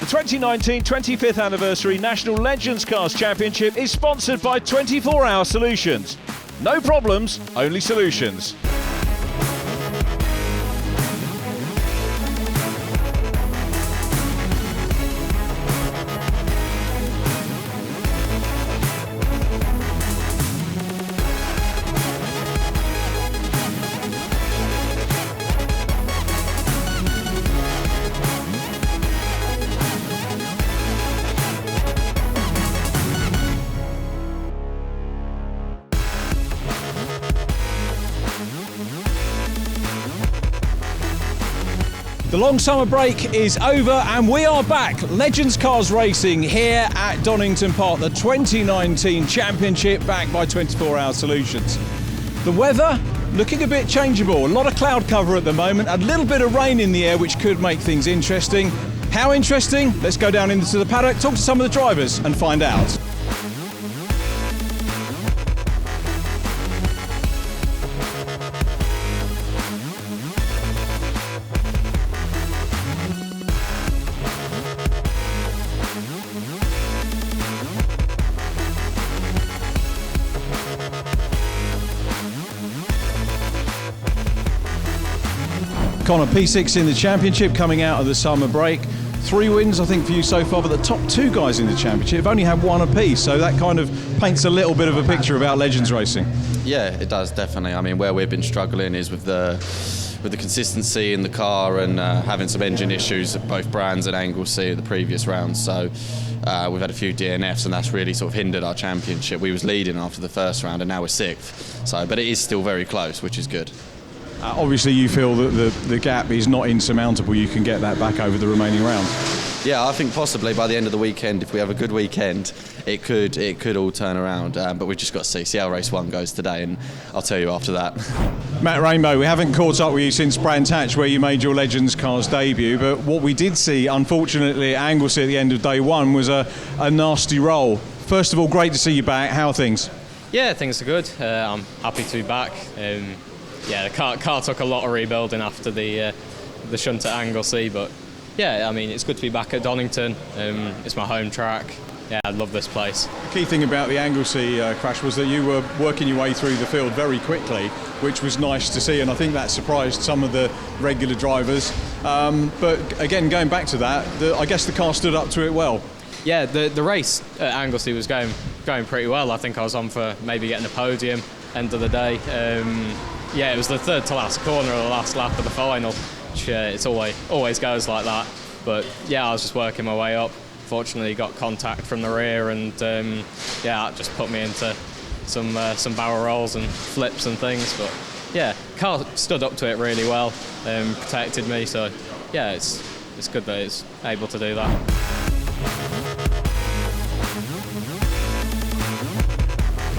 2019 25th Anniversary National Legends Cars Championship is sponsored by 24 Hour Solutions. No problems, only solutions. The long summer break is over and we are back. Legends Cars Racing here at Donington Park, the 2019 Championship backed by 24 Hour Solutions. The weather looking a bit changeable, a lot of cloud cover at the moment, a little bit of rain in the air which could make things interesting. How interesting? Let's go down into the paddock, talk to some of the drivers and find out. Connor, P6 in the championship coming out of the summer break. 3 wins, I think, for you so far, but the top 2 guys in the championship have only had 1 apiece, so that kind of paints a little bit of a picture about Legends Racing. Yeah, it does, definitely. I mean, where we've been struggling is with the consistency in the car and having some engine issues at both Brands and Anglesey at the previous rounds. So we've had a few DNFs, and that's really sort of hindered our championship. We was leading after the first round, and now we're 6th. So, but it is still very close, which is good. Obviously, you feel that the gap is not insurmountable. You can get that back over the remaining rounds. Yeah, I think possibly by the end of the weekend, if we have a good weekend, it could all turn around. But we've just got to see how race 1 goes today, and I'll tell you after that. Matt Rainbow, we haven't caught up with you since Brands Hatch, where you made your Legends Cars debut. But what we did see, unfortunately, at Anglesey at the end of day 1 was a nasty roll. First of all, great to see you back. How are things? Yeah, things are good. I'm happy to be back. Yeah, the car took a lot of rebuilding after the shunt at Anglesey, but yeah, I mean, it's good to be back at Donington. It's my home track. Yeah, I love this place. The key thing about the Anglesey crash was that you were working your way through the field very quickly, which was nice to see, and I think that surprised some of the regular drivers. But again, going back to that, I guess the car stood up to it well. Yeah, the race at Anglesey was going pretty well. I think I was on for maybe getting a podium end of the day. Yeah, it was the 3rd to last corner of the last lap of the final, which it's always goes like that. But yeah, I was just working my way up. Fortunately, got contact from the rear, and yeah, that just put me into some barrel rolls and flips and things. But yeah, car stood up to it really well, protected me. So yeah, it's good that it's able to do that.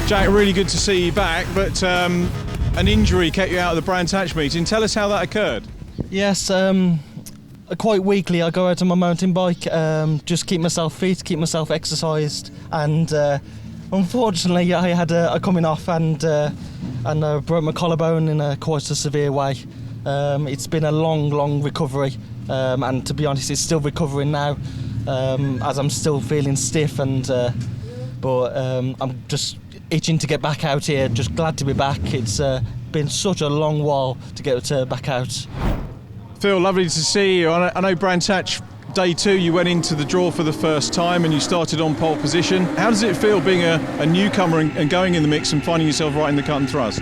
Jack, really good to see you back, but an injury kept you out of the Brands Hatch meeting. Tell us how that occurred. Yes, quite weekly I go out on my mountain bike, just keep myself fit, keep myself exercised, and unfortunately I had a coming off and broke my collarbone in quite a severe way. It's been a long recovery, and to be honest, it's still recovering now, as I'm still feeling stiff, but I'm just itching to get back out here, just glad to be back. It's been such a long while to get back out. Phil, lovely to see you. I know Brands Hatch day 2 you went into the draw for the first time and you started on pole position. How does it feel being a newcomer and going in the mix and finding yourself right in the cut and thrust?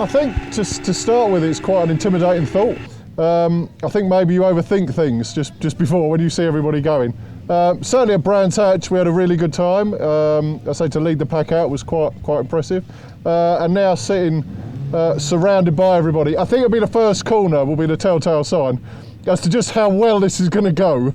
I think just to start with, it's quite an intimidating thought. I think maybe you overthink things just before when you see everybody going. Certainly at Brands Hatch we had a really good time. I say to lead the pack out was quite impressive. And now sitting surrounded by everybody, I think it'll be the first corner will be the telltale sign as to just how well this is going to go.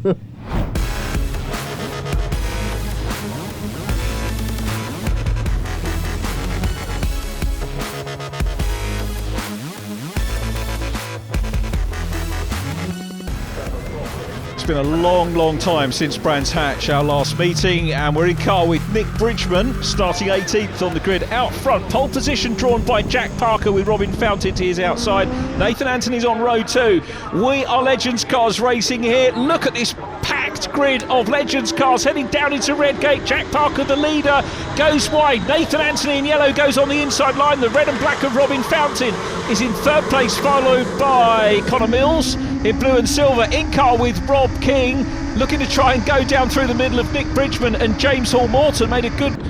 been a long time since Brands Hatch, our last meeting, and we're in car with Nick Bridgman, starting 18th on the grid. Out front, pole position drawn by Jack Parker with Robin Fountain to his outside. Nathan Anthony's on row 2. We are Legends Cars racing here. Look at this packed grid of Legends Cars heading down into Redgate. Jack Parker, the leader, goes wide. Nathan Anthony in yellow goes on the inside line. The red and black of Robin Fountain is in third place, followed by Connor Mills in blue and silver. In car with Rob King, looking to try and go down through the middle of Nick Bridgman and James Hall-Morton. Made a good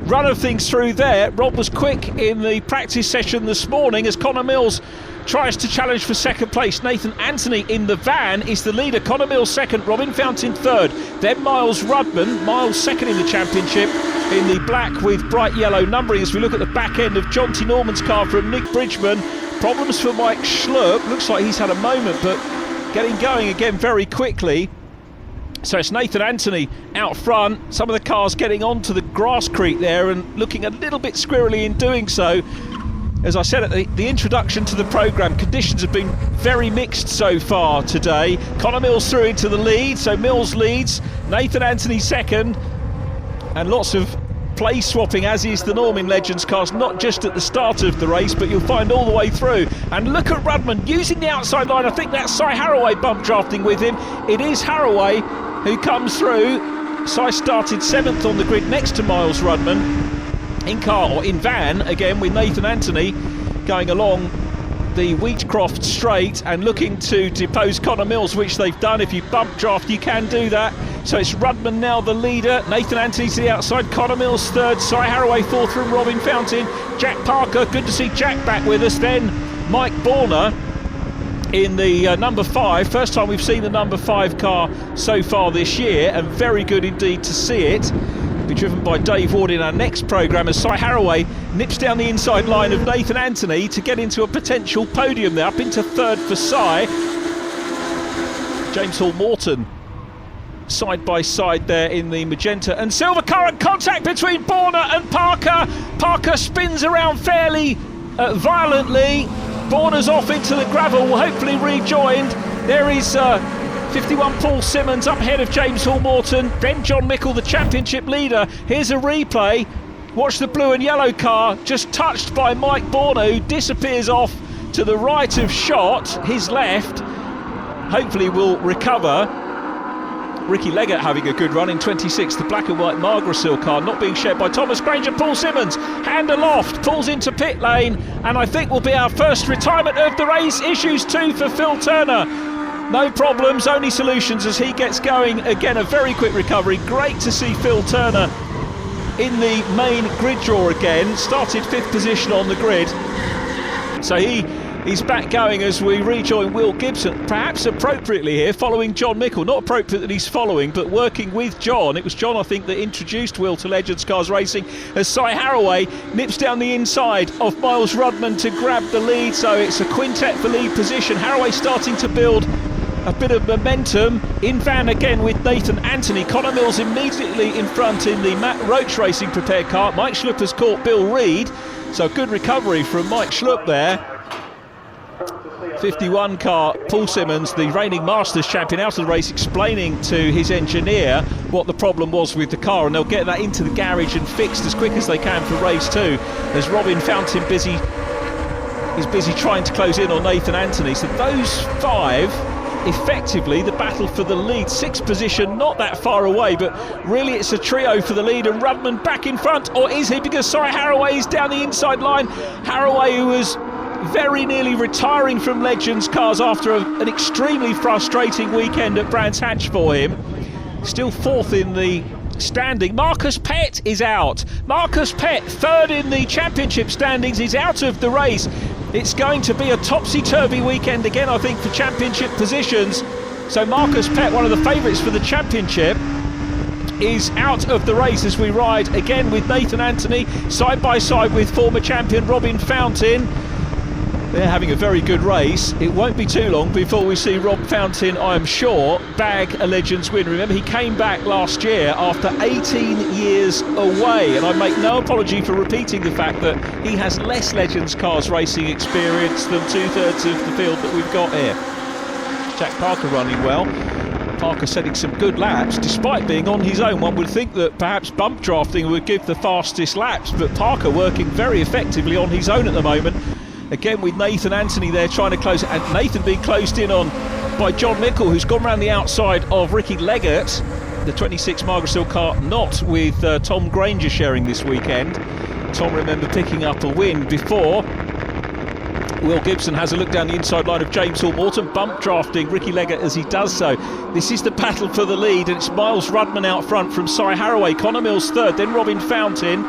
run of things through there. Rob was quick in the practice session this morning as Connor Mills tries to challenge for second place. Nathan Anthony in the van is the leader. Connor Mills second, Robin Fountain third. Then Miles Rudman, Miles second in the championship in the black with bright yellow numbering. As we look at the back end of John T. Norman's car from Nick Bridgman. Problems for Mike Schlupp. Looks like he's had a moment, but getting going again very quickly. So it's Nathan Anthony out front. Some of the cars getting onto the grass creek there and looking a little bit squirrely in doing so. As I said at the introduction to the programme, conditions have been very mixed so far today. Connor Mills through into the lead, so Mills leads, Nathan Anthony second, and lots of place swapping, as is the norm in Legends Cars, not just at the start of the race, but you'll find all the way through. And look at Rudman using the outside line. I think that's Cy Haraway bump drafting with him. It is Haraway who comes through. Cy started 7th on the grid next to Miles Rudman. In car, or in van, again with Nathan Anthony going along the Wheatcroft straight and looking to depose Connor Mills, which they've done. If you bump draft, you can do that. So it's Rudman now the leader. Nathan Anthony to the outside, Connor Mills third, Cy Haraway fourth from Robin Fountain. Jack Parker, good to see Jack back with us. Then Mike Borner in the number 5. First time we've seen the number 5 car so far this year, and very good indeed to see it. Be driven by Dave Ward in our next programme as Cy Haraway nips down the inside line of Nathan Anthony to get into a potential podium there, up into third for Cy. James Hall-Morton side by side there in the magenta and silver car, and contact between Borner and Parker. Parker spins around fairly violently. Borner's off into the gravel, will hopefully rejoined. There is 51 Paul Simmons up ahead of James Hall-Morton, then John Mickle, the championship leader. Here's a replay. Watch the blue and yellow car, just touched by Mike Borner, who disappears off to the right of shot, his left. Hopefully will recover. Ricky Leggett having a good run in 26th, the black and white Margrasil car, not being shared by Thomas Granger. Paul Simmons, hand aloft, pulls into pit lane, and I think will be our first retirement of the race. Issues 2 for Phil Turner. No problems, only solutions as he gets going. Again, a very quick recovery. Great to see Phil Turner in the main grid draw again. Started 5th position on the grid. So he's back going as we rejoin Will Gibson, perhaps appropriately here, following John Mickle. Not appropriate that he's following, but working with John. It was John, I think, that introduced Will to Legends Cars Racing as Cy Haraway nips down the inside of Miles Rudman to grab the lead. So it's a quintet for lead position. Haraway starting to build a bit of momentum in van again with Nathan Anthony. Connor Mills immediately in front in the Matt Roach Racing prepared car. Mike Schlupp has caught Bill Reid, so good recovery from Mike Schlupp there. 51 car, Paul Simmons, the reigning Masters champion, out of the race, explaining to his engineer what the problem was with the car, and they'll get that into the garage and fixed as quick as they can for race 2, as Robin Fountain is busy trying to close in on Nathan Anthony. So those 5 effectively the battle for the lead. 6th position, not that far away, but really it's a trio for the lead, and Rudman back in front, or is he? Because Cy Haraway is down the inside line. Haraway, who was very nearly retiring from Legends Cars after an extremely frustrating weekend at Brands Hatch for him, still 4th in the standing. Marcus Pett is out. Marcus Pett, 3rd in the championship standings, is out of the race. It's going to be a topsy-turvy weekend again, I think, for championship positions. So Marcus Pett, one of the favourites for the championship, is out of the race as we ride again with Nathan Anthony side by side with former champion Robin Fountain. They're having a very good race. It won't be too long before we see Rob Fountain, I'm sure, bag a Legends win. Remember, he came back last year after 18 years away, and I make no apology for repeating the fact that he has less Legends Cars racing experience than 2/3 of the field that we've got here. Jack Parker running well. Parker setting some good laps despite being on his own. One would think that perhaps bump drafting would give the fastest laps, but Parker working very effectively on his own at the moment. Again with Nathan Anthony there trying to close it, and Nathan being closed in on by John Mickle, who's gone round the outside of Ricky Leggett. The 26 Margaret Hill car not with Tom Granger sharing this weekend. Tom, remember, picking up a win before. Will Gibson has a look down the inside line of James Hall Morton, bump drafting Ricky Leggett as he does so. This is the battle for the lead, and it's Miles Rudman out front from Cy Haraway. Connor Mills third, then Robin Fountain.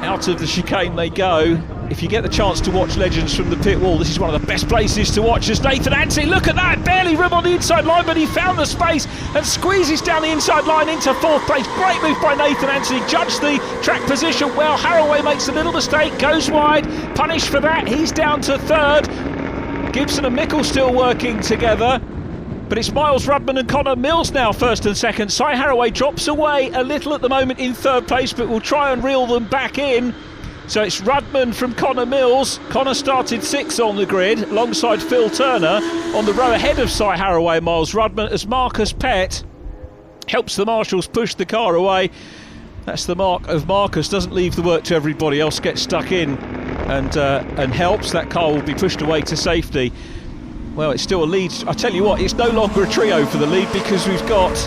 Out of the chicane they go. If you get the chance to watch Legends from the pit wall, this is one of the best places to watch as Nathan Anthony, look at that, barely room on the inside line, but he found the space and squeezes down the inside line into fourth place. Great move by Nathan Anthony, judged the track position well. Haraway makes a little mistake, goes wide, punished for that, he's down to third. Gibson and Mickle still working together, but it's Miles Rudman and Connor Mills now first and second. Cy Haraway drops away a little at the moment in third place, but will try and reel them back in. So it's Rudman from Connor Mills. Connor started sixth on the grid alongside Phil Turner on the row ahead of Cy Haraway and Miles Rudman as Marcus Pett helps the marshals push the car away. That's the mark of Marcus, doesn't leave the work to everybody else, gets stuck in and helps. That car will be pushed away to safety. Well, it's still a lead. I tell you what, it's no longer a trio for the lead because we've got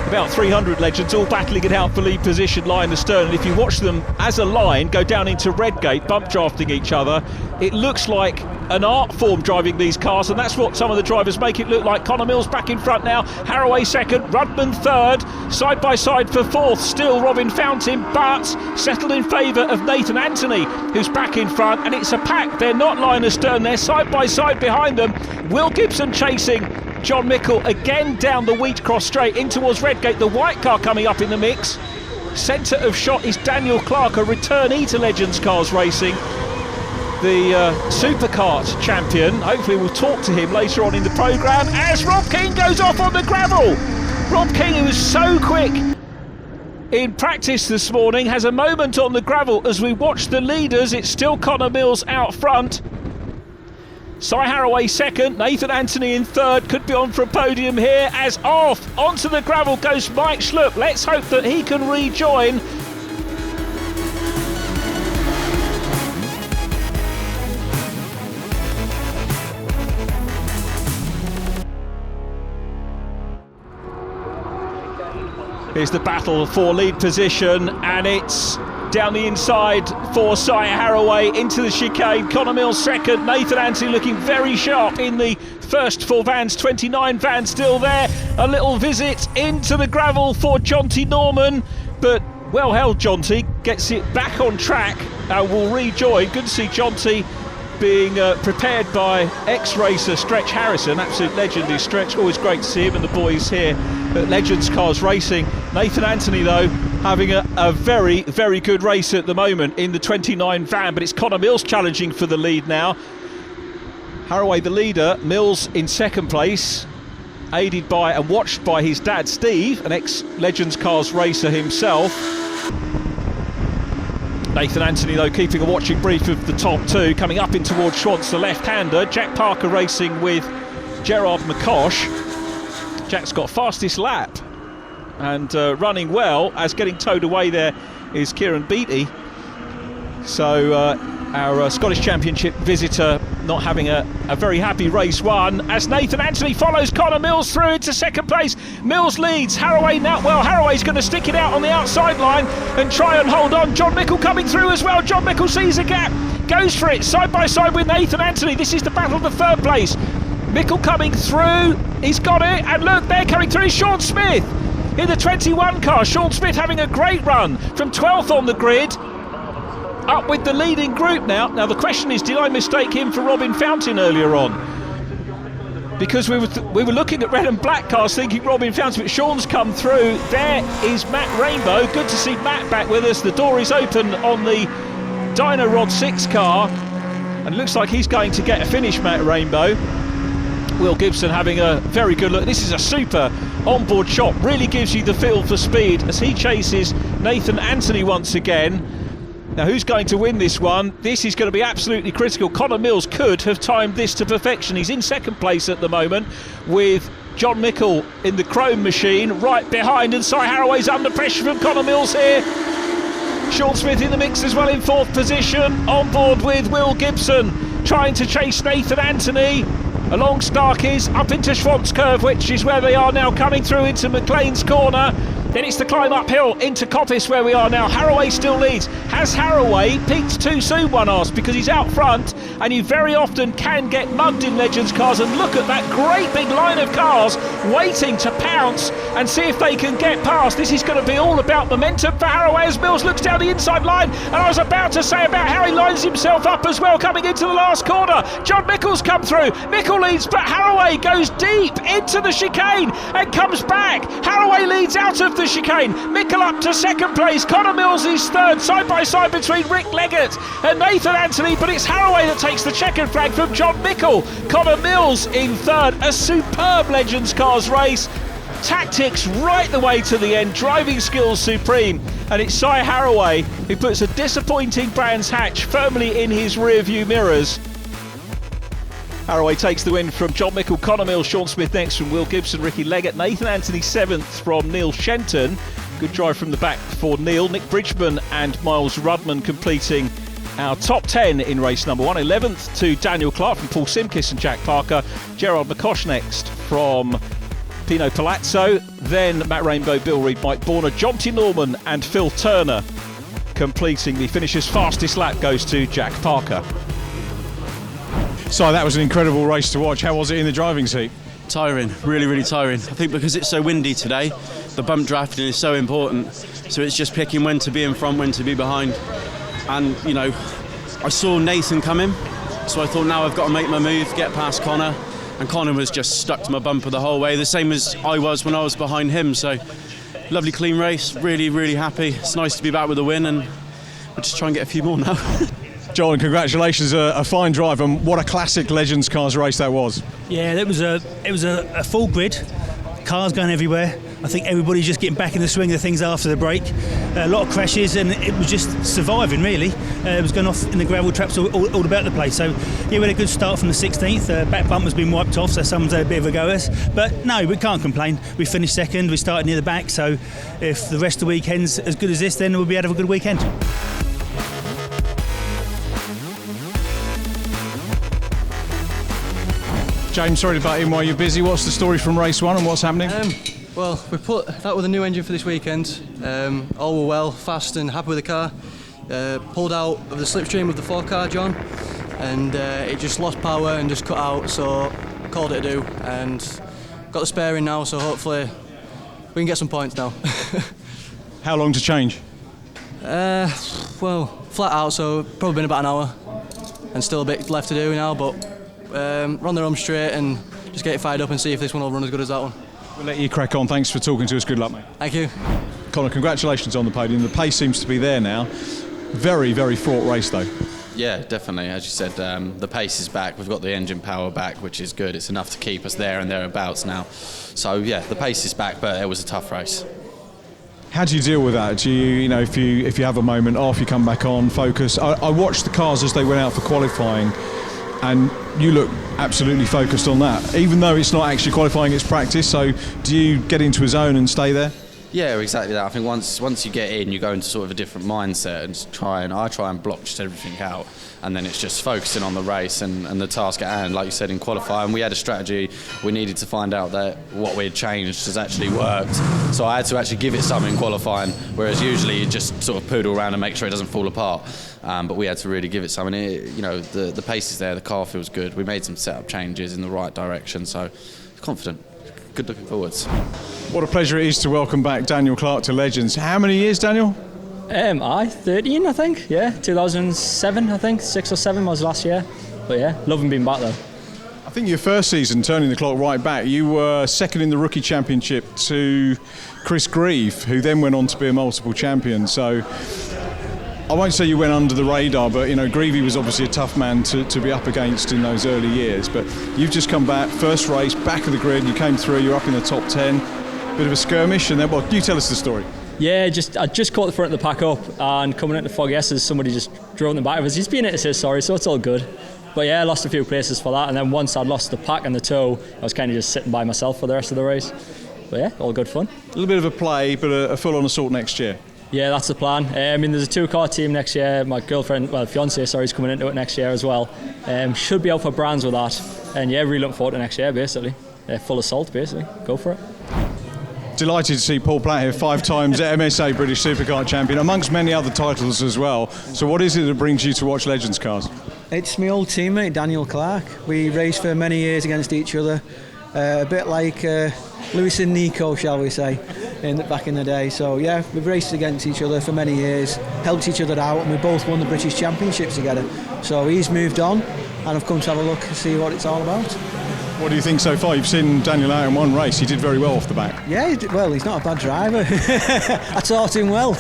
about 300 Legends all battling it out for lead position, line astern, and if you watch them as a line go down into Redgate, bump drafting each other, it looks like an art form driving these cars, and that's what some of the drivers make it look like. Connor Mills back in front now, Haraway second, Rudman third, side by side for fourth, still Robin Fountain, but settled in favour of Nathan Anthony, who's back in front, and it's a pack. They're not line astern, they're side by side behind them. Will Gibson chasing John Mickle again down the Wheatcross straight in towards Redgate. The white car coming up in the mix. Centre of shot is Daniel Clark, a returnee to Legends Cars Racing, the Superkart champion. Hopefully we'll talk to him later on in the programme as Rob King goes off on the gravel. Rob King, who was so quick in practice this morning, has a moment on the gravel as we watch the leaders. It's still Connor Mills out front. Cy Haraway second, Nathan Anthony in third, could be on for a podium here as off onto the gravel goes Mike Schlupp. Let's hope that he can rejoin. Here's the battle for lead position, and it's down the inside for Cy Haraway into the chicane. Connor Mills second, Nathan Anthony looking very sharp in the first four vans, 29 vans still there. A little visit into the gravel for Jonty Norman, but well held Jonty, gets it back on track and will rejoin. Good to see Jonty being prepared by ex-racer Stretch Harrison, absolute legend is Stretch, always great to see him and the boys here at Legends Cars Racing. Nathan Anthony though having a very, very good race at the moment in the 29 van, but it's Connor Mills challenging for the lead now. Haraway the leader, Mills in second place, aided by and watched by his dad Steve, an ex-Legends Cars racer himself. Nathan Anthony though keeping a watching brief of the top two, coming up in towards Schwantz, the left-hander. Jack Parker racing with Gerard McCosh. Jack's got fastest lap and running well, as getting towed away there is Kieran Beattie. So our Scottish Championship visitor not having a very happy race one, as Nathan Anthony follows Connor Mills through into second place. Mills leads, Haraway now, well Haraway's going to stick it out on the outside line and try and hold on. John Mickle coming through as well. John Mickle sees a gap, goes for it side by side with Nathan Anthony. This is the battle for third place. Mickle coming through, he's got it, and look, they're coming through. Sean Smith in the 21 car. Sean Smith having a great run from 12th on the grid, up with the leading group now. Now the question is, did I mistake him for Robin Fountain earlier on? Because we were looking at red and black cars thinking Robin Fountain, but Sean's come through. There is Matt Rainbow. Good to see Matt back with us. The door is open on the Dyno Rod 6 car, and it looks like he's going to get a finish, Matt Rainbow. Will Gibson having a very good look. This is a super onboard shot, really gives you the feel for speed as he chases Nathan Anthony once again. Now who's going to win this one? This is going to be absolutely critical. Connor Mills could have timed this to perfection. He's in second place at the moment with John Mickle in the Chrome machine, right behind, and Cy Haraway's under pressure from Connor Mills here. Sean Smith in the mix as well in 4th position, on board with Will Gibson, trying to chase Nathan Anthony. Along Starkey's, up into Schwantz Curve, which is where they are now, coming through into McLean's corner. Then it's the climb uphill into Coppice where we are now. Haraway still leads. Has Haraway peaked too soon, one asks, because he's out front, and you very often can get mugged in Legends cars. And look at that great big line of cars waiting to pounce and see if they can get past. This is going to be all about momentum for Haraway as Mills looks down the inside line. And I was about to say about how he lines himself up as well coming into the last corner. John Mickle's come through. Mickle leads, but Haraway goes deep into the chicane and comes back. Haraway leads out of the chicane. Mickle up to 2nd place. Connor Mills is 3rd, side by side between Rick Leggett and Nathan Anthony, but it's Haraway that takes the checkered flag from John Mickle. Connor Mills in 3rd. A superb Legends Cars race. Tactics right the way to the end, driving skills supreme, and it's Cy Haraway who puts a disappointing Brands Hatch firmly in his rear view mirrors. Haraway takes the win from John Mickle, Connor Mills, Sean Smith next from Will Gibson, Ricky Leggett, Nathan Anthony 7th from Neil Shenton. Good drive from the back for Neil. Nick Bridgman and Miles Rudman completing our top 10 in race number 1. 11th to Daniel Clark from Paul Simkis and Jack Parker. Gerard McCosh next from Pino Palazzo. Then Matt Rainbow, Bill Reid, Mike Borner, John T. Norman and Phil Turner completing the finisher's fastest lap goes to Jack Parker. So that was an incredible race to watch. How was it in the driving seat? Tiring, really tiring. I think because it's so windy today, the bump drafting is so important. So it's just picking when to be in front, when to be behind. And, you know, I saw Nathan coming, so I thought now I've got to make my move, get past Connor. And Connor was just stuck to my bumper the whole way, the same as I was when I was behind him. So lovely clean race, really happy. It's nice to be back with a win, and we'll just try and get a few more now. John, congratulations, a fine drive, and what a classic Legends Cars race that was. Yeah, it was a full grid, cars going everywhere. I think everybody's just getting back in the swing of things after the break. A lot of crashes, and it was just surviving really. It was going off in the gravel traps all about the place. So yeah, we had a good start from the 16th. Back bumper's been wiped off, so someone's had a bit of a go at us. But no, we can't complain. We finished 2nd, we started near the back, so if the rest of the weekend's as good as this, then we'll be out of a good weekend. James, sorry to butt in while you're busy. What's the story from race 1 and what's happening? Well, we put that with a new engine for this weekend. All were well, fast and happy with the car. Pulled out of the slipstream of the 4-car, John, and it just lost power and just cut out, so called it a do. And got the spare in now, so hopefully we can get some points now. How long to change? Well, flat out, so probably been about an hour, and still a bit left to do now, but run the home straight and just get it fired up and see if this one will run as good as that one. We'll let you crack on. Thanks for talking to us. Good luck, mate. Thank you. Connor, congratulations on the podium. The pace seems to be there now. Very fraught race, though. Yeah, definitely. As you said, the pace is back. We've got the engine power back, which is good. It's enough to keep us there and thereabouts now. So, yeah, the pace is back, but it was a tough race. How do you deal with that? Do you know, if you have a moment off, you come back on, focus? I watched the cars as they went out for qualifying, and you look absolutely focused on that, even though it's not actually qualifying, it's practice. So do you get into a zone and stay there? Yeah, exactly that. I think once you get in, you go into sort of a different mindset and I try and block just everything out, and then it's just focusing on the race and the task at hand. Like you said, in qualifying, we had a strategy. We needed to find out that what we had changed has actually worked. So I had to actually give it something in qualifying, whereas usually you just sort of poodle around and make sure it doesn't fall apart. But we had to really give it something. The pace is there, the car feels good. We made some setup changes in the right direction, so confident. Good looking forwards. What a pleasure it is to welcome back Daniel Clark to Legends. How many years, Daniel? 13, I think. Yeah, 2007, I think. 6 or 7 was last year. But yeah, loving being back though. I think your first season, turning the clock right back, you were second in the rookie championship to Chris Grieve, who then went on to be a multiple champion. So I won't say you went under the radar, but Greavy was obviously a tough man to be up against in those early years. But you've just come back, first race, back of the grid, you came through, you're up in the top 10, bit of a skirmish, and then you tell us the story. Yeah, I just caught the front of the pack up, and coming into Foggy S's, somebody just drove in the back of us. He's been at us, sorry, so it's all good. But yeah, I lost a few places for that, and then once I'd lost the pack and the toe, I was kind of just sitting by myself for the rest of the race. But yeah, all good fun. A little bit of a play, but a full-on assault next year. Yeah, that's the plan. I mean, there's a 2-car team next year. My fiance, is coming into it next year as well. Should be out for brands with that. And yeah, really looking forward to next year, basically. Full assault, basically. Go for it. Delighted to see Paul Platt here, 5 times MSA British Supercar champion, amongst many other titles as well. So what is it that brings you to watch Legends cars? It's my old teammate, Daniel Clark. We raced for many years against each other. A bit like Lewis and Nico, shall we say, back in the day. So yeah, we've raced against each other for many years, helped each other out, and we both won the British Championships together. So he's moved on, and I've come to have a look and see what it's all about. What do you think so far? You've seen Daniel out in one race. He did very well off the back. Yeah, well, he's not a bad driver. I taught him well.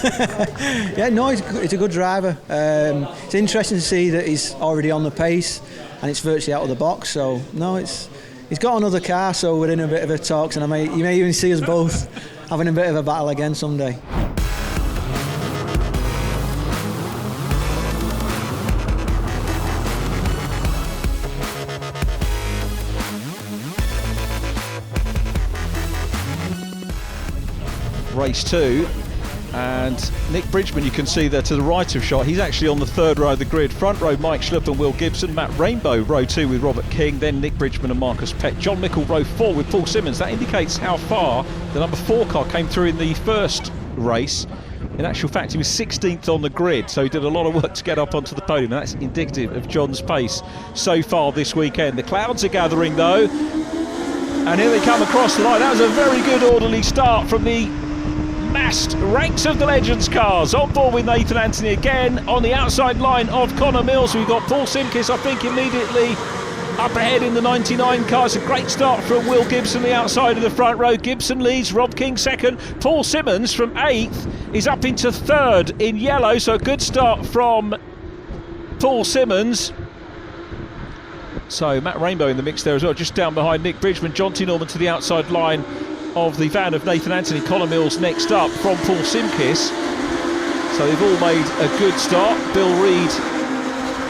Yeah, no, he's a good driver. It's interesting to see that he's already on the pace, and it's virtually out of the box. So no, he's got another car, so we're in a bit of a talks, and you may even see us both having a bit of a battle again someday. Race 2, and Nick Bridgman, you can see there to the right of shot, he's actually on the 3rd row of the grid. Front row, Mike Schlupp and Will Gibson. Matt Rainbow, row 2 with Robert King, then Nick Bridgman and Marcus Pett. John Mickle, row 4 with Paul Simmons. That indicates how far the number 4 car came through in the first race. In actual fact, he was 16th on the grid, so he did a lot of work to get up onto the podium. That's indicative of John's pace so far this weekend. The clouds are gathering though, and here they come across the line. That was a very good orderly start from the massed ranks of the Legends cars. On board with Nathan Anthony again on the outside line of Connor Mills. We've got Paul Simkis, I think, immediately up ahead in the 99 car. It's a great start from Will Gibson, the outside of the front row. Gibson leads, Rob King second. Paul Simmons from 8th is up into 3rd in yellow, so a good start from Paul Simmons. So Matt Rainbow in the mix there as well, just down behind Nick Bridgman. John T. Norman to the outside line of the van of Nathan Anthony. Connor Mills next up from Paul Simkis. So they've all made a good start. Bill Reid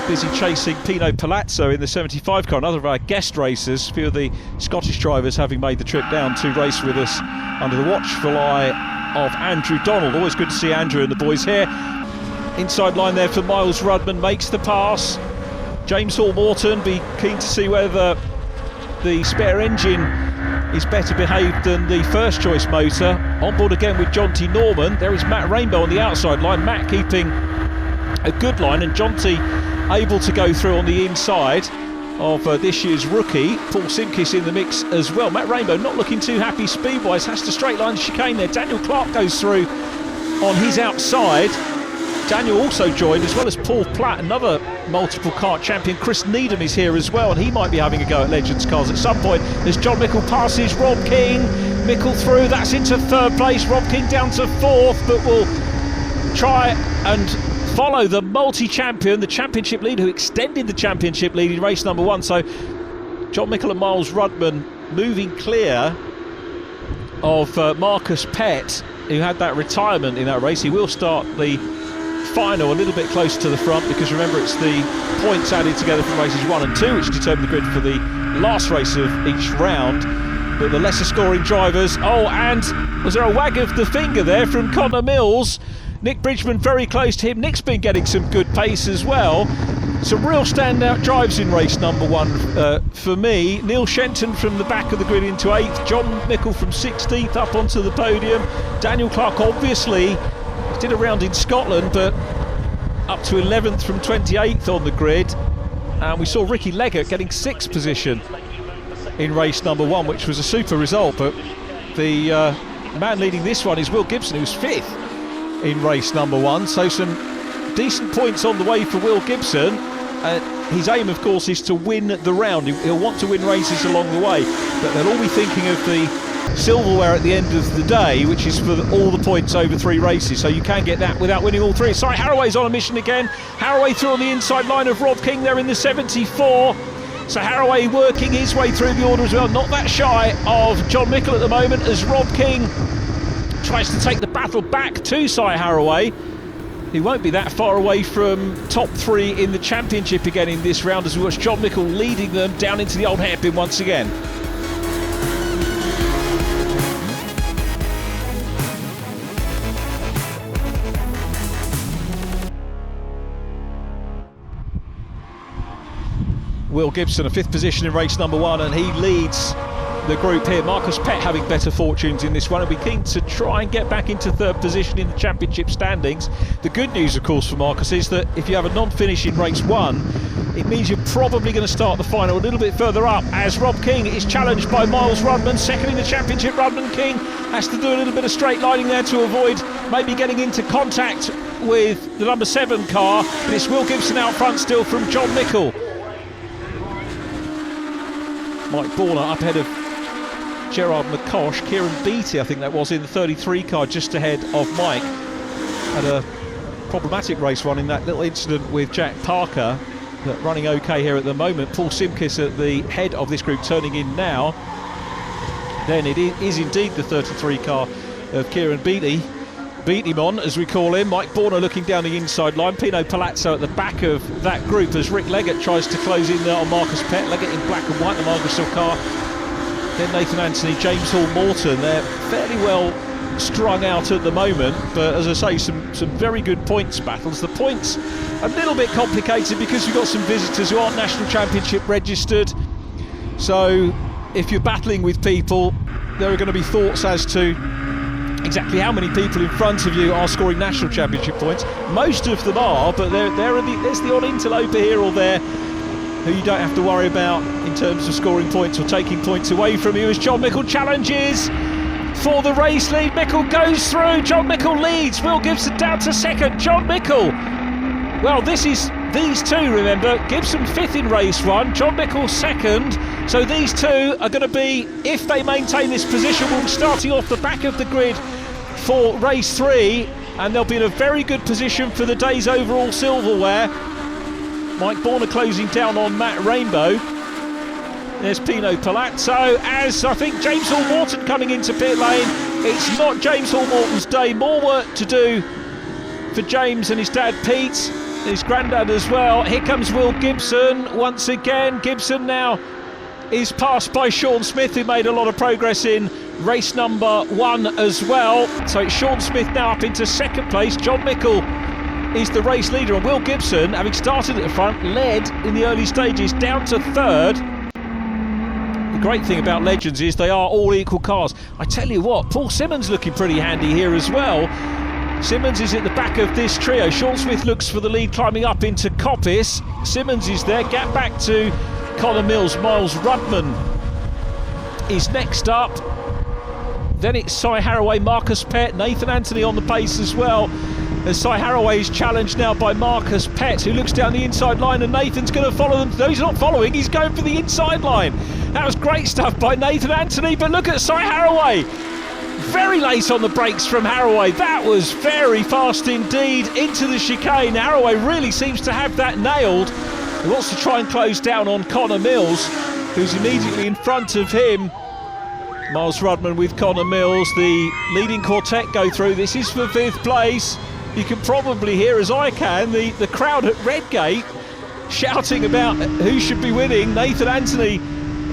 busy chasing Pino Palazzo in the 75 car, another of our guest racers. A few of the Scottish drivers having made the trip down to race with us under the watchful eye of Andrew Donald. Always good to see Andrew and the boys here. Inside line there for Miles Rudman, makes the pass. James Hall Morton, be keen to see whether the spare engine is better behaved than the first choice motor. On board again with John T. Norman. There is Matt Rainbow on the outside line. Matt keeping a good line, and John T. able to go through on the inside of this year's rookie. Paul Simkis in the mix as well. Matt Rainbow not looking too happy speed-wise, has to straight line the chicane there. Daniel Clark goes through on his outside. Daniel also joined, as well as Paul Platt, another multiple kart champion. Chris Needham is here as well, and he might be having a go at Legends cars at some point. As John Mickle passes Rob King. Mickle through, that's into 3rd place. Rob King down to 4th, but will try and follow the multi-champion, the championship leader, who extended the championship lead in race number 1. So John Mickle and Miles Rudman moving clear of Marcus Pett, who had that retirement in that race. He will start the final a little bit closer to the front, because remember, it's the points added together from races 1 and 2 which determine the grid for the last race of each round. But the lesser scoring drivers, and was there a wag of the finger there from Connor Mills? Nick Bridgman very close to him. Nick's been getting some good pace as well. Some real standout drives in race number 1 for me. Neil Shenton from the back of the grid into 8th. John Mickle from 16th up onto the podium. Daniel Clark obviously did a round in Scotland, but up to 11th from 28th on the grid. And we saw Ricky Leggett getting 6th position in race number 1, which was a super result. But the man leading this one is Will Gibson, who's 5th in race number 1. So some decent points on the way for Will Gibson. His aim, of course, is to win the round. He'll want to win races along the way, but they'll all be thinking of the silverware at the end of the day, which is for all the points over 3 races. So you can get that without winning all 3. Sorry, Haraway's on a mission again. Haraway through on the inside line of Rob King there in the 74. So Haraway working his way through the order as well. Not that shy of John Mickle at the moment, as Rob King tries to take the battle back to Cy Haraway. He won't be that far away from top 3 in the championship again in this round, as we watch John Mickle leading them down into the old hairpin once again. Will Gibson, a 5th position in race number 1, and he leads the group here. Marcus Pett having better fortunes in this one, and be keen to try and get back into 3rd position in the championship standings. The good news, of course, for Marcus is that if you have a non-finish in race 1, it means you're probably going to start the final a little bit further up, as Rob King is challenged by Miles Rudman, second in the championship. Rudman King has to do a little bit of straight lining there to avoid maybe getting into contact with the number 7 car, but it's Will Gibson out front still from John Mickle. Mike Borner up ahead of Gerard McCosh. Kieran Beattie, I think that was, in the 33 car, just ahead of Mike. Had a problematic race one in that little incident with Jack Parker, but running okay here at the moment. Paul Simkis at the head of this group, turning in now. Then it is indeed the 33 car of Kieran Beattie. Beattie-mon, as we call him. Mike Borner looking down the inside line. Pino Palazzo at the back of that group as Rick Leggett tries to close in there on Marcus Pett. Leggett in black and white, the Margrassil car. Then Nathan Anthony, James Hall Morton. They're fairly well strung out at the moment, but as I say, some very good points battles. The points a little bit complicated because you've got some visitors who aren't National Championship registered. So if you're battling with people, there are going to be thoughts as to exactly how many people in front of you are scoring National Championship points. Most of them are, but there's the odd interloper here or there who you don't have to worry about in terms of scoring points or taking points away from you, as John Mickle challenges for the race lead. Mickle goes through. John Mickle leads. Will Gibson down to 2nd. John Mickle. Well, this is these two, remember. Gibson 5th in race 1. John Mickle 2nd. So these two are going to be, if they maintain this position, will be starting off the back of the grid for race 3, and they'll be in a very good position for the day's overall silverware. Mike Borner closing down on Matt Rainbow. There's Pino Palazzo, as I think James Hall Morton coming into pit lane. It's not James Hall Morton's day. More work to do for James and his dad Pete, his granddad as well. Here comes Will Gibson once again. Gibson now is passed by Sean Smith, who made a lot of progress in race number 1 as well. So it's Sean Smith now up into 2nd place. John Mickle is the race leader, and Will Gibson, having started at the front, led in the early stages down to 3rd. The great thing about Legends is they are all equal cars. I tell you what, Paul Simmons looking pretty handy here as well. Simmons is at the back of this trio. Sean Smith looks for the lead, climbing up into Coppice. Simmons is there. Gap back to Connor Mills. Miles Rudman is next up. Then it's Cy Haraway, Marcus Pett, Nathan Anthony on the pace as well, as Cy Haraway is challenged now by Marcus Pett, who looks down the inside line, and Nathan's going to follow them. No, he's not following, he's going for the inside line. That was great stuff by Nathan Anthony, but look at Cy Haraway. Very late on the brakes from Haraway. That was very fast indeed into the chicane. Haraway really seems to have that nailed. He wants to try and close down on Connor Mills, who's immediately in front of him. Miles Rudman with Connor Mills, the leading quartet go through. This is for 5th place. You can probably hear, as I can, the crowd at Redgate shouting about who should be winning. Nathan Anthony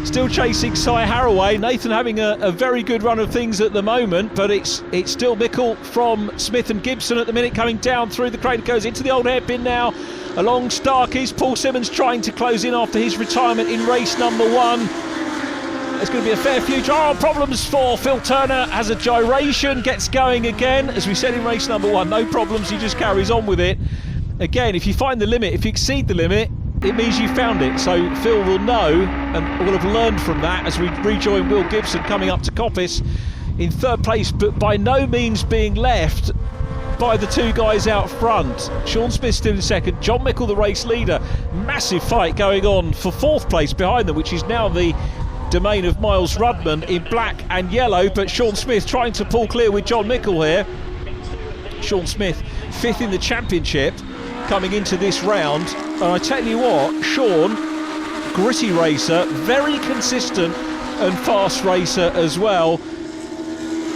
still chasing Cy Haraway. Nathan having a very good run of things at the moment, but it's still Mickle from Smith and Gibson at the minute, coming down through the crane. Goes into the old hairpin now along Starkey's. Paul Simmons trying to close in after his retirement in race number 1. There's going to be a fair few problems for Phil Turner. Has a gyration, gets going again. As we said in race number 1, no problems, he just carries on with it. Again, if you find the limit, if you exceed the limit, it means you found it. So Phil will know and will have learned from that as we rejoin Will Gibson coming up to Coppice in 3rd place, but by no means being left by the two guys out front. Sean Smith still in 2nd, John Mickle the race leader. Massive fight going on for 4th place behind them, which is now the domain of Miles Rudman in black and yellow, but Sean Smith trying to pull clear with John Mickle here. Sean Smith 5th in the championship coming into this round, and I tell you what, Sean, gritty racer, very consistent and fast racer as well,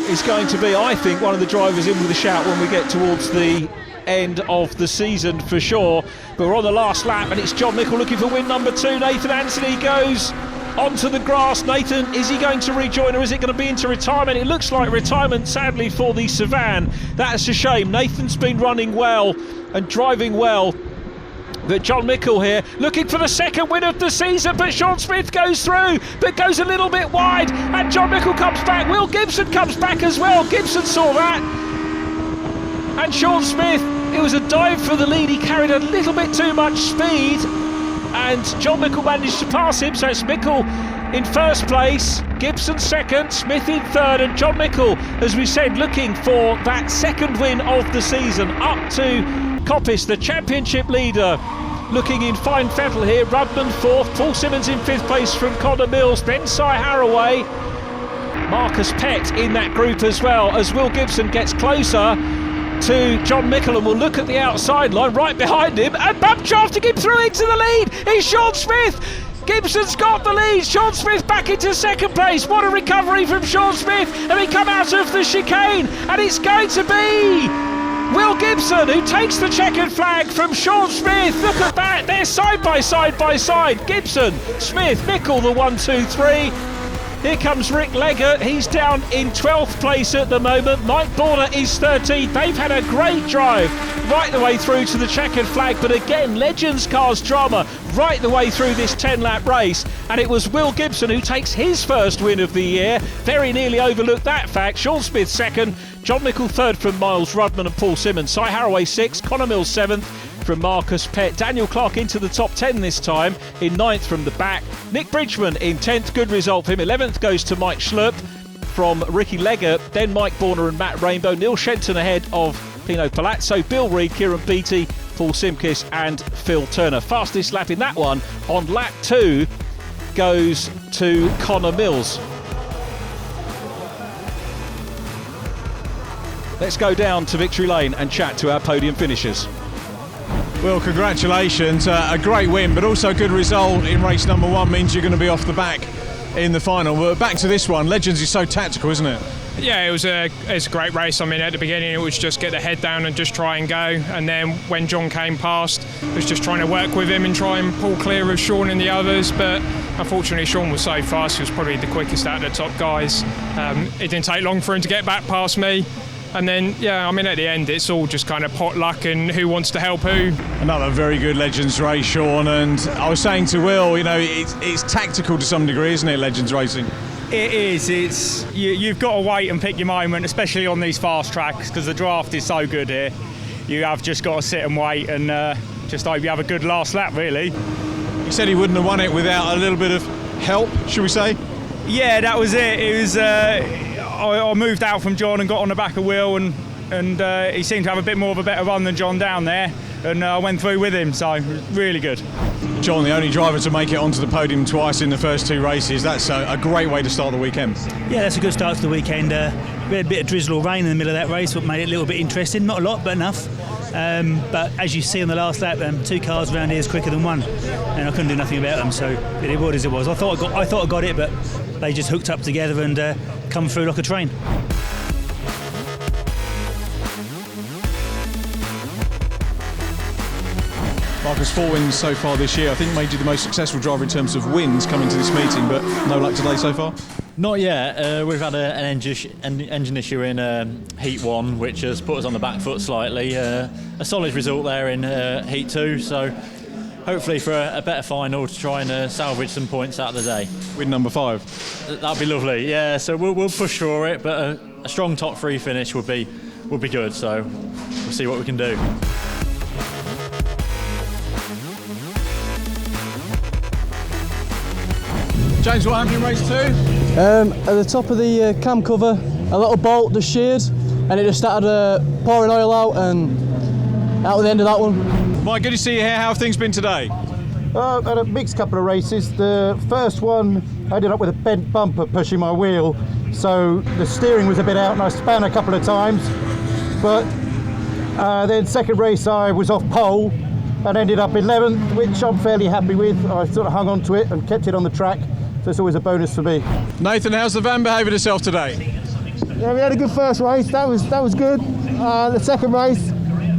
is going to be, I think, one of the drivers in with a shout when we get towards the end of the season for sure. But we're on the last lap and it's John Mickle looking for win number 2. Nathan Anthony goes onto the grass. Nathan, is he going to rejoin or is it going to be into retirement? It looks like retirement, sadly, for the Savan. That's a shame. Nathan's been running well and driving well. But John Mickle here looking for the second win of the season, but Sean Smith goes through but goes a little bit wide and John Mickle comes back. Will Gibson comes back as well. Gibson saw that and Sean Smith, it was a dive for the lead. He carried a little bit too much speed and John Mickle managed to pass him, so it's Mickle in first place, Gibson second, Smith in third, and John Mickle, as we said, looking for that second win of the season. Up to Coppice, the championship leader, looking in fine fettle here. Rudman fourth, Paul Simmons in fifth place from Connor Mills, then Cy Haraway, Marcus Pett in that group as well, as Will Gibson gets closer to John Mickle and will look at the outside line right behind him, and bump drafting him through into the lead is Sean Smith. Gibson's got the lead. Sean Smith back into second place. What a recovery from Sean Smith, and he come out of the chicane and it's going to be Will Gibson who takes the checkered flag from Sean Smith. Look at that, they're side by side. Gibson, Smith, Mickle the 1, 2, 3. Here comes Rick Leggett, he's down in 12th place at the moment. Mike Borner is 13th. They've had a great drive right the way through to the checkered flag, but again, Legends Cars drama right the way through this 10-lap race, and it was Will Gibson who takes his first win of the year. Very nearly overlooked that fact. Sean Smith second, John Mickle third from Miles Rudman and Paul Simmons, Cy Haraway sixth, Connor Mills seventh from Marcus Pett, Daniel Clark into the top 10 this time, in 9th from the back, Nick Bridgman in 10th, good result for him. 11th goes to Mike Schlupp from Ricky Leggett, then Mike Borner and Matt Rainbow, Neil Shenton ahead of Pino Palazzo, Bill Reid, Kieran Beattie, Paul Simkis and Phil Turner. Fastest lap in that one on lap 2 goes to Connor Mills. Let's go down to Victory Lane and chat to our podium finishers. Well, congratulations. A great win, but also a good result in race number 1 means you're going to be off the back in the final. But back to this one, Legends is so tactical, isn't it? Yeah, it's a great race. I mean, at the beginning it was just get the head down and just try and go, and then when John came past, it was just trying to work with him and try and pull clear of Sean and the others. But unfortunately, Sean was so fast; he was probably the quickest out of the top guys. It didn't take long for him to get back past me. And then, yeah, I mean, at the end, it's all just kind of pot luck and who wants to help who. Another very good Legends race, Sean. And I was saying to Will, you know, it's tactical to some degree, isn't it, Legends racing? It is. You've got to wait and pick your moment, especially on these fast tracks, because the draft is so good here. You have just got to sit and wait and just hope you have a good last lap, really. He said he wouldn't have won it without a little bit of help, should we say? Yeah, that was it. It was. I moved out from John and got on the back of Will, and he seemed to have a bit more of a better run than John down there, and I went through with him, so really good. John, the only driver to make it onto the podium twice in the first 2 races, that's a great way to start the weekend. Yeah, that's a good start to the weekend. We had a bit of drizzle or rain in the middle of that race, what made it a little bit interesting. Not a lot, but enough. But as you see on the last lap, 2 cars around here is quicker than 1, and I couldn't do nothing about them, so it was as it was. I thought I got it, but they just hooked up together and come through like a train. Marcus, 4 wins so far this year. I think made you the most successful driver in terms of wins coming to this meeting, but no luck today so far? Not yet. We've had an engine issue in Heat 1, which has put us on the back foot slightly. A solid result there in Heat 2, so hopefully for a better final to try and salvage some points out of the day. Win number 5. That'd be lovely. Yeah, so we'll push for it, but a strong top 3 finish would be good. So we'll see what we can do. James, what happened in race 2? At the top of the cam cover, a little bolt just sheared, and it just started pouring oil out, and out at the end of that one. Mike, good to see you here. How have things been today? I've had a mixed couple of races. The first one, I ended up with a bent bumper pushing my wheel, so the steering was a bit out and I span a couple of times. But then second race I was off pole and ended up 11th, which I'm fairly happy with. I sort of hung on to it and kept it on the track, so it's always a bonus for me. Nathan, how's the van behaving itself today? Yeah, we had a good first race. That was good. The second race,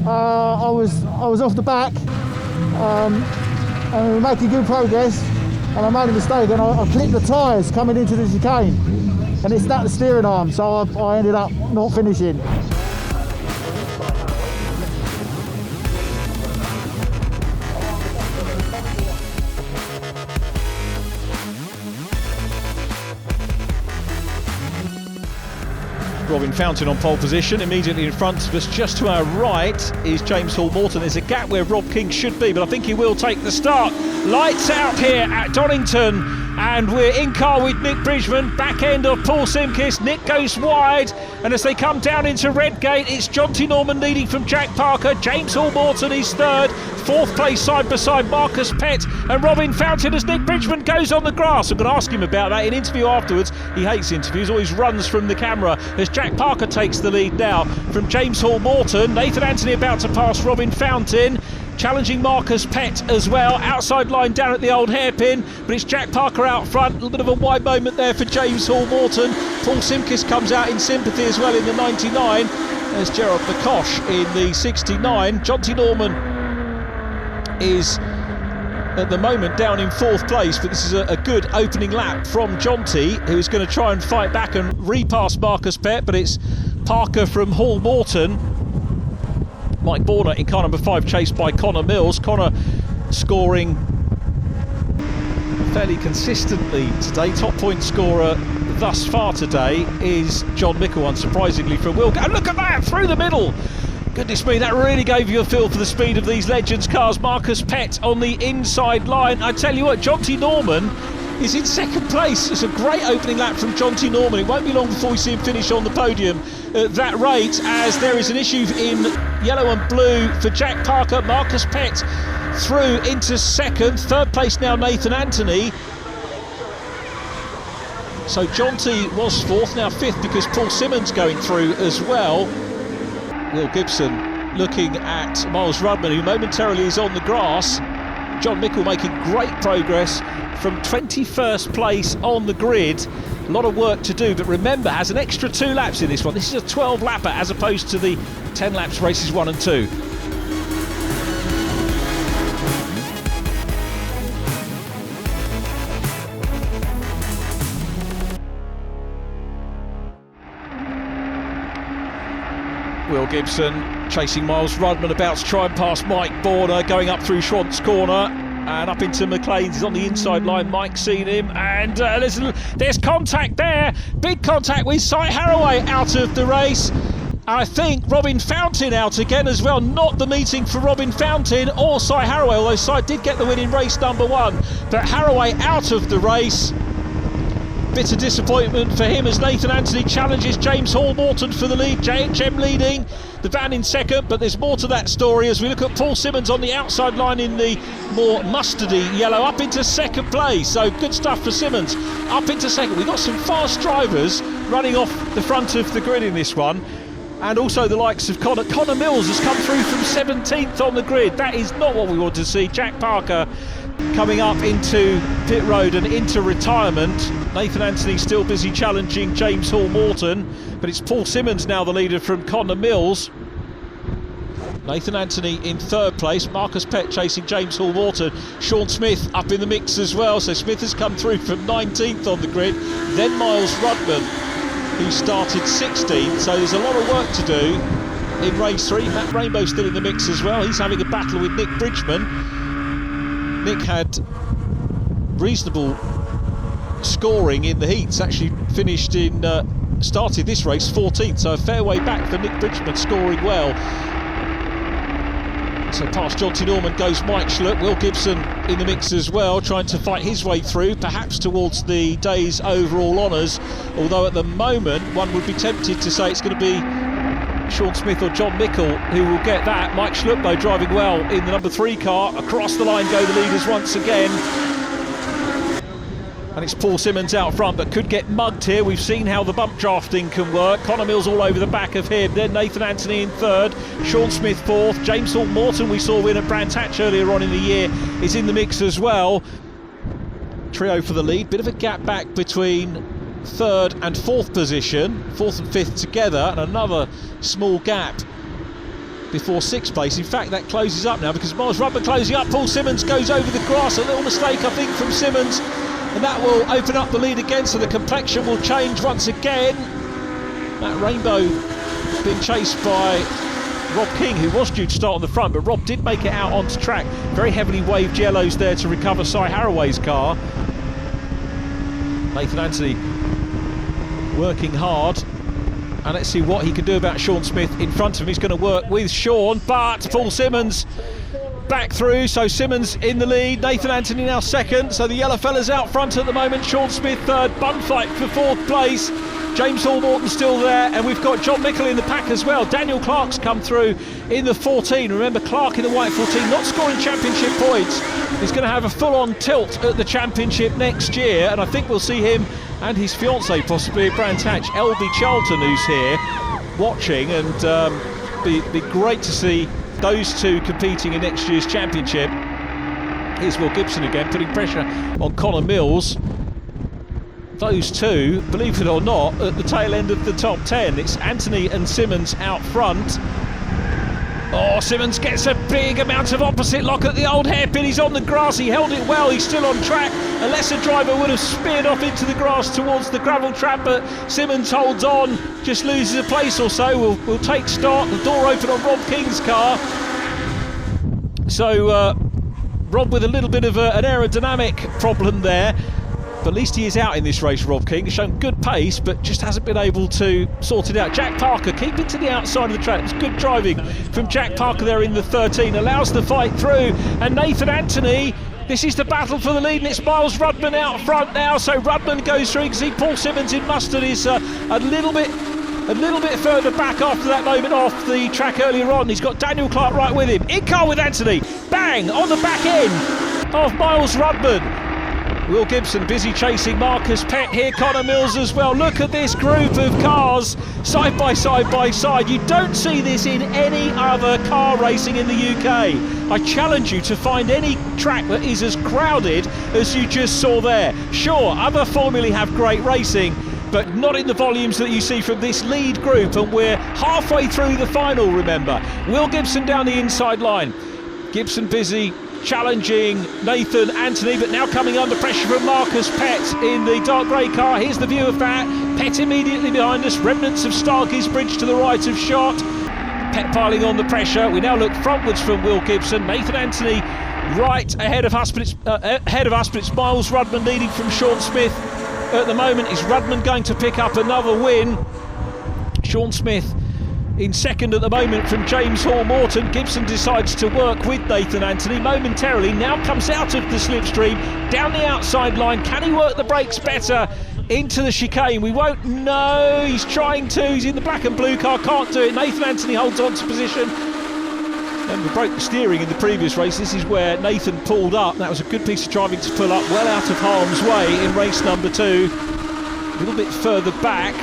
I was off the back, and we were making good progress, and I made a mistake, and I clipped the tyres coming into the chicane, and it snapped the steering arm, so I ended up not finishing. Robin Fountain on pole position, immediately in front of us, just to our right is James Hall-Morton. There's a gap where Rob King should be, but I think he will take the start. Lights out here at Donington, and we're in car with Nick Bridgman, back end of Paul Simkis. Nick goes wide, and as they come down into Redgate, it's Jonty Norman leading from Jack Parker. James Hall-Morton is third, fourth place side by side Marcus Pett and Robin Fountain as Nick Bridgman goes on the grass. I'm going to ask him about that in interview afterwards. He hates interviews, always runs from the camera as Jack Parker takes the lead now from James Hall-Morton. Nathan Anthony about to pass Robin Fountain, challenging Marcus Pett as well. Outside line down at the old hairpin, but it's Jack Parker out front. A little bit of a wide moment there for James Hall-Morton. Paul Simkis comes out in sympathy as well in the 99. There's Gerard McCosh in the 69. Jonty Norman is at the moment down in fourth place, but this is a good opening lap from Jonty, who's going to try and fight back and repass Marcus Pett, but it's Parker from Hall-Morton. Mike Borner in car number 5, chased by Connor Mills. Connor scoring fairly consistently today. Top point scorer thus far today is John Mickle, unsurprisingly, from Wilco. And look at that, through the middle. Goodness me, that really gave you a feel for the speed of these Legends cars. Marcus Pett on the inside line. I tell you what, Jonty Norman is in second place. It's a great opening lap from Jonty Norman. It won't be long before we see him finish on the podium at that rate, as there is an issue in yellow and blue for Jack Parker. Marcus Pett through into second. Third place now Nathan Anthony. So Jonty was fourth, now fifth because Paul Simmons going through as well. Will Gibson looking at Miles Rudman, who momentarily is on the grass. John Mickle making great progress from 21st place on the grid. A lot of work to do, but remember, has an extra 2 laps in this one. This is a 12 lapper as opposed to the 10 laps races 1 and 2. Will Gibson chasing Miles Rudman, about to try and pass Mike Borner, going up through Schwant's corner and up into McLean's. He's on the inside line. Mike's seen him, and there's contact there. Big contact with Cy Haraway out of the race. I think Robin Fountain out again as well. Not the meeting for Robin Fountain or Cy Haraway, although Cy did get the win in race number 1. But Haraway out of the race. Bitter disappointment for him as Nathan Anthony challenges James Hall-Morton for the lead. J&M leading, the van in second, but there's more to that story as we look at Paul Simmons on the outside line in the more mustardy yellow, up into second place. So good stuff for Simmons, up into second. We've got some fast drivers running off the front of the grid in this one, and also the likes of Connor Mills has come through from 17th on the grid. That is not what we want to see. Jack Parker coming up into pit road and into retirement. Nathan Anthony still busy challenging James Hall-Morton, but it's Paul Simmons now the leader from Connor Mills. Nathan Anthony in third place, Marcus Pett chasing James Hall-Morton. Sean Smith up in the mix as well, so Smith has come through from 19th on the grid. Then Miles Rudman, who started 16th, so there's a lot of work to do in race 3. Matt Rainbow still in the mix as well. He's having a battle with Nick Bridgman. Nick had reasonable scoring in the heats, actually finished in started this race 14th, so a fair way back for Nick Bridgman, scoring well. So past Jonty Norman goes Mike Schlupp. Will Gibson in the mix as well, trying to fight his way through, perhaps towards the day's overall honours, although at the moment one would be tempted to say it's going to be Sean Smith or John Mickle who will get that. Mike Schlupp though driving well in the number 3 car. Across the line go the leaders once again, and it's Paul Simmons out front, but could get mugged here. We've seen how the bump drafting can work. Connor Mills all over the back of him. Then Nathan Anthony in third, Sean Smith fourth. James Hall-Morton, we saw win at Brands Hatch earlier on in the year, is in the mix as well. Trio for the lead. Bit of a gap back between third and fourth position, fourth and fifth together, and another small gap before 6th place. In fact, that closes up now because Miles Rudman closing up. Paul Simmons goes over the grass. A little mistake, I think, from Simmons. And that will open up the lead again, so the complexion will change once again. That Rainbow being chased by Rob King, who was due to start on the front, but Rob did make it out onto track. Very heavily waved yellows there to recover Cy Haraway's car. Nathan Anthony working hard. And let's see what he can do about Sean Smith in front of him. He's going to work with Sean, but Paul Simmons back through, so Simmons in the lead. Nathan Anthony now second, so the yellow fella's out front at the moment. Sean Smith third, bun fight for 4th place. James Hall-Morton still there, and we've got John Mickle in the pack as well. Daniel Clark's come through in the 14. Remember, Clark in the white 14, not scoring championship points. He's going to have a full-on tilt at the championship next year, and I think we'll see him and his fiancée possibly at Brands Hatch, LB Charlton, who's here watching, and be great to see those two competing in next year's championship. Here's Will Gibson again, putting pressure on Connor Mills. Those two, believe it or not, at the tail end of the top 10. It's Anthony and Simmons out front. Oh, Simmons gets a big amount of opposite lock at the old hairpin. He's on the grass, he held it well, he's still on track. A lesser driver would have speared off into the grass towards the gravel trap, but Simmons holds on, just loses a place or so. We'll take start, the door open on Rob King's car. So Rob with a little bit of an aerodynamic problem there. But at least he is out in this race, Rob King. He's shown good pace, but just hasn't been able to sort it out. Jack Parker keeping to the outside of the track. It's good driving from Jack Parker there in the 13. Allows the fight through. And Nathan Anthony, this is the battle for the lead, and it's Miles Rudman out front now. So Rudman goes through. You can see Paul Simmons in mustard is a little bit further back after that moment off the track earlier on. He's got Daniel Clark right with him. In car with Anthony. Bang! On the back end of Miles Rudman. Will Gibson busy chasing Marcus Pett here, Connor Mills as well. Look at this group of cars side by side by side. You don't see this in any other car racing in the UK. I challenge you to find any track that is as crowded as you just saw there. Sure, other formulae have great racing, but not in the volumes that you see from this lead group, and we're halfway through the final, remember. Will Gibson down the inside line. Gibson busy challenging Nathan Anthony, but now coming under pressure from Marcus Pett in the dark grey car. Here's the view of that. Pett immediately behind us. Remnants of Starkey's Bridge to the right of shot. Pett piling on the pressure. We now look frontwards from Will Gibson. Nathan Anthony right ahead of us, but it's Miles Rudman leading from Sean Smith. At the moment, is Rudman going to pick up another win? Sean Smith in second at the moment from James Hall-Morton. Gibson decides to work with Nathan Anthony momentarily, now comes out of the slipstream, down the outside line. Can he work the brakes better into the chicane? We won't know. He's trying to. He's in the black and blue car, can't do it. Nathan Anthony holds on to position. And we broke the steering in the previous race. This is where Nathan pulled up. That was a good piece of driving to pull up well out of harm's way in race number 2. A little bit further back,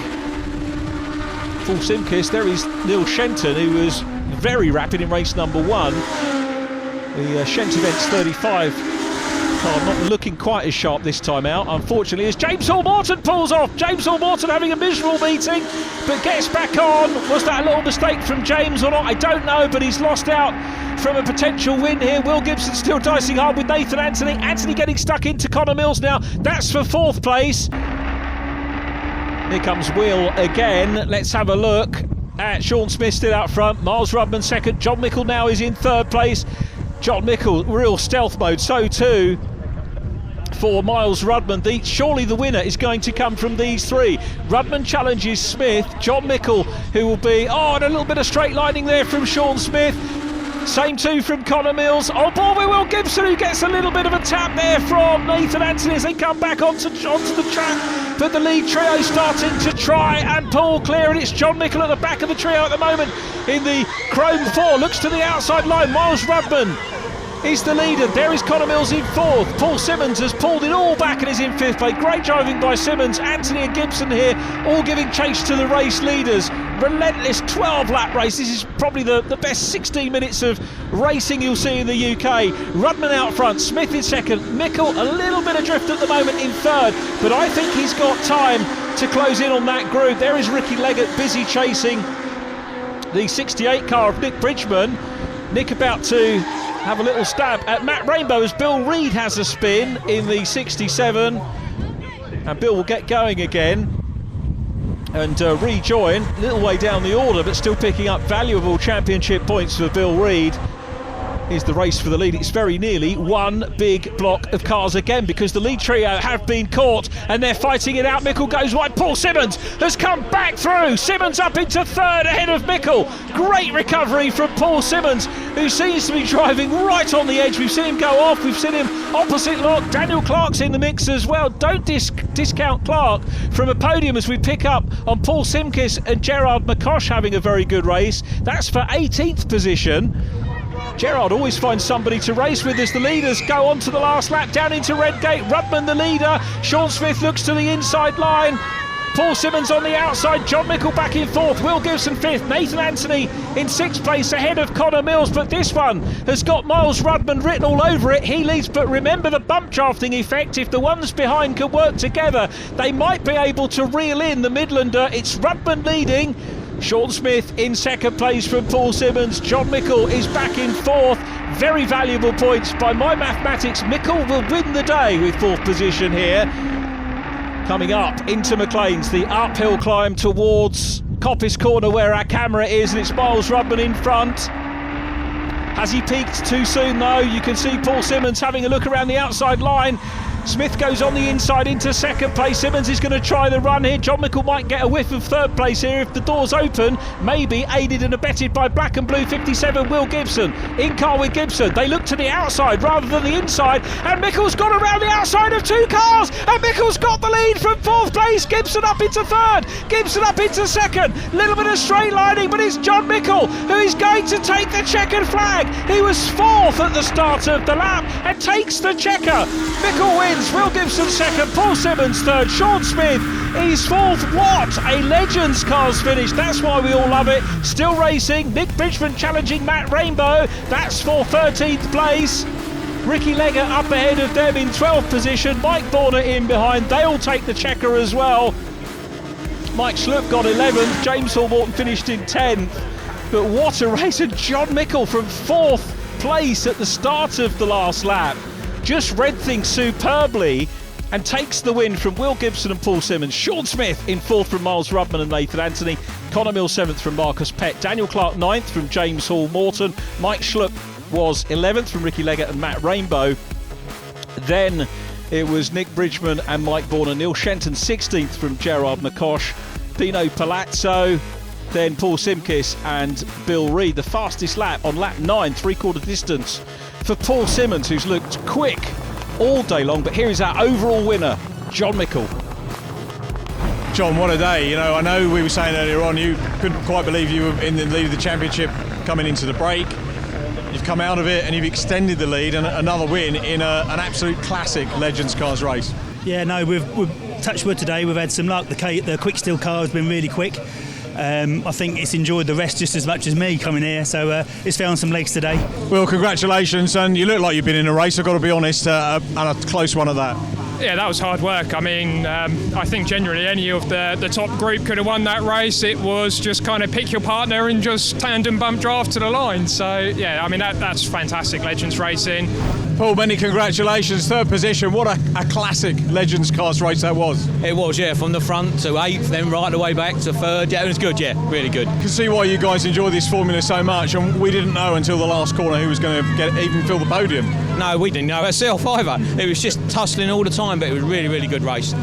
full Simkiss, there is Neil Shenton, who was very rapid in race number 1. The Shent Events 35 car not looking quite as sharp this time out, unfortunately, as James Hall-Morton pulls off. James Hall-Morton having a miserable meeting, but gets back on. Was that a little mistake from James or not? I don't know, but he's lost out from a potential win here. Will Gibson still dicing hard with Nathan Anthony. Anthony getting stuck into Connor Mills now. That's for 4th place. Here comes Will again. Let's have a look at Sean Smith still out front. Miles Rudman second. John Mickle now is in 3rd place. John Mickle, real stealth mode. So too for Miles Rudman. Surely the winner is going to come from these 3. Rudman challenges Smith. John Mickle, who will be, and a little bit of straight lining there from Sean Smith. Same too from Connor Mills. Oh, boy, with Will Gibson, who gets a little bit of a tap there from Nathan Anthony as they come back onto the track. But the lead trio starting to try and pull clear, and it's John Mickle at the back of the trio at the moment in the Chrome 4. Looks to the outside line. Miles Rudman is the leader. There is Connor Mills in 4th. Paul Simmons has pulled it all back and is in 5th place. Great driving by Simmons. Anthony and Gibson here, all giving chase to the race leaders. Relentless 12-lap race. This is probably the best 16 minutes of racing you'll see in the UK. Rudman out front, Smith in second, Mickle a little bit adrift at the moment in 3rd, but I think he's got time to close in on that group. There is Ricky Leggett busy chasing the 68 car of Nick Bridgman. Nick about to have a little stab at Matt Rainbow as Bill Reid has a spin in the 67. And Bill will get going again and rejoin, a little way down the order, but still picking up valuable championship points for Bill Reid. Here's the race for the lead. It's very nearly one big block of cars again, because the lead trio have been caught and they're fighting it out. Mickle goes wide. Paul Simmons has come back through. Simmons up into third ahead of Mickle. Great recovery from Paul Simmons, who seems to be driving right on the edge. We've seen him go off. We've seen him opposite lock. Daniel Clark's in the mix as well. Don't discount Clark from a podium as we pick up on Paul Simkis and Gerard McCosh having a very good race. That's for 18th position. Gerard always finds somebody to race with as the leaders go on to the last lap down into Redgate. Rudman the leader. Sean Smith looks to the inside line. Paul Simmons on the outside. John Mickle back in fourth. Will Gibson fifth. Nathan Anthony in sixth place ahead of Connor Mills. But this one has got Miles Rudman written all over it. He leads, but remember the bump drafting effect. If the ones behind can work together, they might be able to reel in the Midlander. It's Rudman leading. Sean Smith in second place from Paul Simmons. John Mickle is back in fourth. Very valuable points by my mathematics. Mickle will win the day with fourth position here. Coming up into McLean's, the uphill climb towards Coppice Corner where our camera is, and it's Miles Rudman in front. Has he peaked too soon though? You can see Paul Simmons having a look around the outside line. Smith goes on the inside into second place. Simmons is going to try the run here. John Mickle might get a whiff of third place here if the doors open. Maybe aided and abetted by Black and Blue 57 Will Gibson. In car with Gibson. They look to the outside rather than the inside. And Mickle's got around the outside of two cars. And Mickle's got the lead from fourth place. Gibson up into third. Gibson up into second. Little bit of straight lining, but it's John Mickle who is going to take the checkered flag. He was fourth at the start of the lap and takes the checker. Mickle wins. Will Gibson second, Paul Simmons third, Sean Smith is fourth. What a Legends cars finish. That's why we all love it. Still racing. Nick Bridgman challenging Matt Rainbow. That's for 13th place. Ricky Legger up ahead of them in 12th position. Mike Borner in behind. They'll take the checker as well. Mike Schlupp got 11th. James Hall-Morton finished in 10th. But what a race. And John Mickle from 4th place at the start of the last lap just read things superbly and takes the win from Will Gibson and Paul Simmons. Sean Smith in 4th from Miles Rudman and Nathan Anthony. Connor Mills 7th from Marcus Pett. Daniel Clark 9th from James Hall-Morton. Mike Schlupp was 11th from Ricky Leggett and Matt Rainbow. Then it was Nick Bridgman and Mike Borner. Neil Shenton 16th from Gerard McCosh. Dino Palazzo. Then Paul Simkis and Bill Reid. The fastest lap on lap 9, three-quarter distance for Paul Simmons, who's looked quick all day long. But here is our overall winner, John Mickle. John, what a day. You know, I know we were saying earlier on you couldn't quite believe you were in the lead of the championship coming into the break. You've come out of it and you've extended the lead, and another win in an absolute classic Legends Cars race. Yeah, no, we've touched wood today. We've had some luck. The quick steel car has been really quick. I think it's enjoyed the rest just as much as me coming here, so it's found some legs today. Well, congratulations, and you look like you've been in a race, I've got to be honest, and a close one at that. Yeah, that was hard work. I mean, I think generally any of the top group could have won that race. It was just kind of pick your partner and just tandem bump draft to the line. So, yeah, I mean, that's fantastic Legends racing. Paul, many congratulations, third position. What a classic Legends Cars race that was. It was, yeah, from the front to 8th, then right the way back to 3rd. Yeah, it was good, yeah, really good. You can see why you guys enjoy this formula so much, and we didn't know until the last corner who was going to even fill the podium. No, we didn't know ourselves either. It was just tussling all the time, but it was a really, really good race.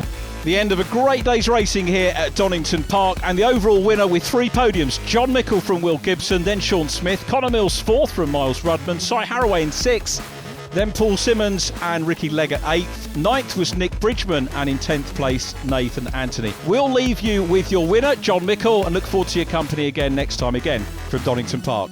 The end of a great day's racing here at Donington Park, and the overall winner with 3 podiums. John Mickle from Will Gibson, then Sean Smith, Connor Mills 4th from Miles Rudman, Cy Harraway in 6th, then Paul Simmons and Ricky Leggett 8th. 9th was Nick Bridgman, and in 10th place Nathan Anthony. We'll leave you with your winner, John Mickle, and look forward to your company again next time from Donington Park.